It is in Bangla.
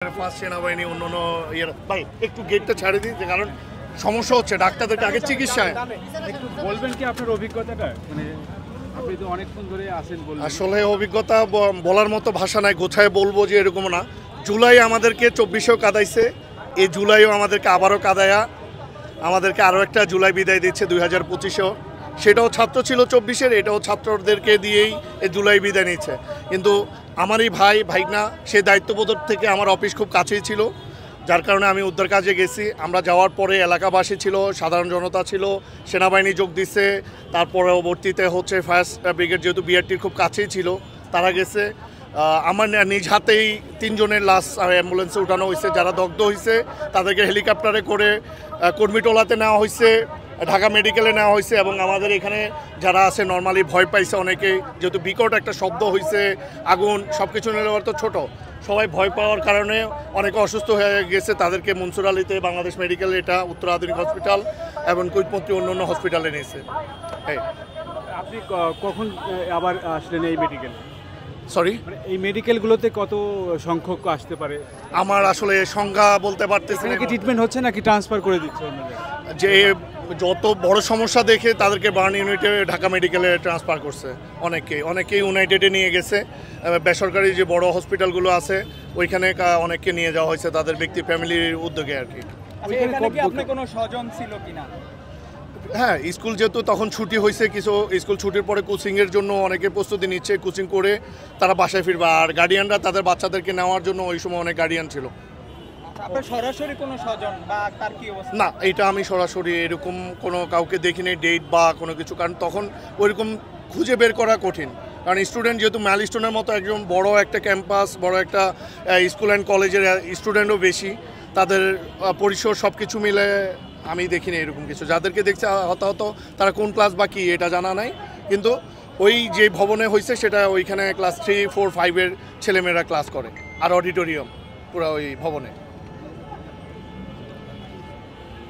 ফার্স্ট সেনাবাহিনী অন্যান্য ইয়ের ভাই একটু গেটটা ছাড়ে দিই, কারণ সমস্যা হচ্ছে ডাক্তারদেরকে আগে চিকিৎসায়। একটু বলবেন কি আপনার অভিজ্ঞতাটা, মানে আপনি তো অনেকক্ষণ ধরে আছেন, বলবেন। আসলে অভিজ্ঞতা বলার মতো ভাষা নাই, গোছায় বলবো যে এরকম না। জুলাই আমাদেরকে 24-এও কাদাইছে, এই জুলাইও আমাদেরকে আবারও কাদায়া আমাদেরকে আরও একটা জুলাই বিদায় দিচ্ছে 2025-এও। সেটাও ছাত্র ছিল 24-এর, এটাও ছাত্রদেরকে দিয়েই এই জুলাই বিদায় নিচ্ছে। কিন্তু আমার এই ভাইগনা সে দায়িত্ববোধক থেকে আমার অফিস খুব কাছেই ছিল, যার কারণে আমি উদ্ধার কাজে গেছি। আমরা যাওয়ার পরে এলাকাবাসী ছিল, সাধারণ জনতা ছিল, সেনাবাহিনী যোগ দিচ্ছে। তার পরবর্তীতে হচ্ছে ফায়ার ব্রিগেড, যেহেতু বিআরটির খুব কাছেই ছিল, তারা গেছে। আমার নিজ হাতেই 3 জনের লাশ অ্যাম্বুলেন্সে উঠানো হয়েছে। যারা দগ্ধ হয়েছে তাদেরকে হেলিকপ্টারে করে কর্মীটোলাতে নেওয়া হয়েছে, ঢাকা মেডিকেলে নেওয়া হয়েছে। এবং আমাদের এখানে যারা আছে নর্মালি ভয় পাইছে অনেকেই, যেহেতু বিকট একটা শব্দ হয়েছে, আগুন সব কিছু নেওয়ার তো ছোটো, সবাই ভয় পাওয়ার কারণে অনেকে অসুস্থ হয়ে গেছে। তাদেরকে মনসুর আলীতে বাংলাদেশ মেডিকেল, এটা উত্তর আধুনিক হসপিটাল এবং কুইটমন্ত্রী অন্য হসপিটালে নিয়েছে। আপনি কখন আবার আসলেন এই মেডিকেল? সরি, এই মেডিকেলগুলোতে কত সংখ্যক আসতে পারে? আমার আসলে সংখ্যা বলতে পারতেছি না। নাকি ট্রিটমেন্ট হচ্ছে নাকি ট্রান্সফার করে দিচ্ছে অন্য জায়গায়? যে যত বড় সমস্যা দেখে তাদেরকে বার্ন ইউনিটে ঢাকা মেডিকেলে ট্রান্সফার করছে। অনেকেই ইউনাইটেডে নিয়ে গেছে। বেসরকারি যে বড় হসপিটালগুলো আছে ওইখানে অনেককে নিয়ে যাওয়া হয়েছে তাদের ব্যক্তি ফ্যামিলির উদ্যোগে আর কি। আপনার কোনো স্বজন ছিল কিনা? হ্যাঁ, স্কুল যেহেতু তখন ছুটি হয়েছে, কিছু স্কুল ছুটির পরে কোচিংয়ের জন্য অনেকে প্রস্তুতি নিচ্ছে, কোচিং করে তারা বাসায় ফিরবে। আর গার্ডিয়ানরা তাদের বাচ্চাদেরকে নেওয়ার জন্য ওই সময় অনেক গার্ডিয়ান ছিল। আপনার সরাসরি কোনো স্বজন বা তার কি অবস্থা? না, এটা আমি সরাসরি এরকম কোনো কাউকে দেখিনি, ডেট বা কোনো কিছু, কারণ তখন ওইরকম খুঁজে বের করা কঠিন। কারণ স্টুডেন্ট যেহেতু ম্যালস্টোনের মতো একজন বড় একটা ক্যাম্পাস, বড় একটা স্কুল অ্যান্ড কলেজের স্টুডেন্টও বেশি, তাদের পরিসর সব কিছু মিলে আমি দেখিনি এরকম কিছু। যাদেরকে দেখছি হতাহত তারা কোন ক্লাস বা কি এটা জানা নাই, কিন্তু ওই যে ভবনে হয়েছে সেটা ওইখানে ক্লাস 3, 4, 5-এর ছেলেমেয়েরা ক্লাস করে, আর অডিটোরিয়াম পুরো ওই ভবনে।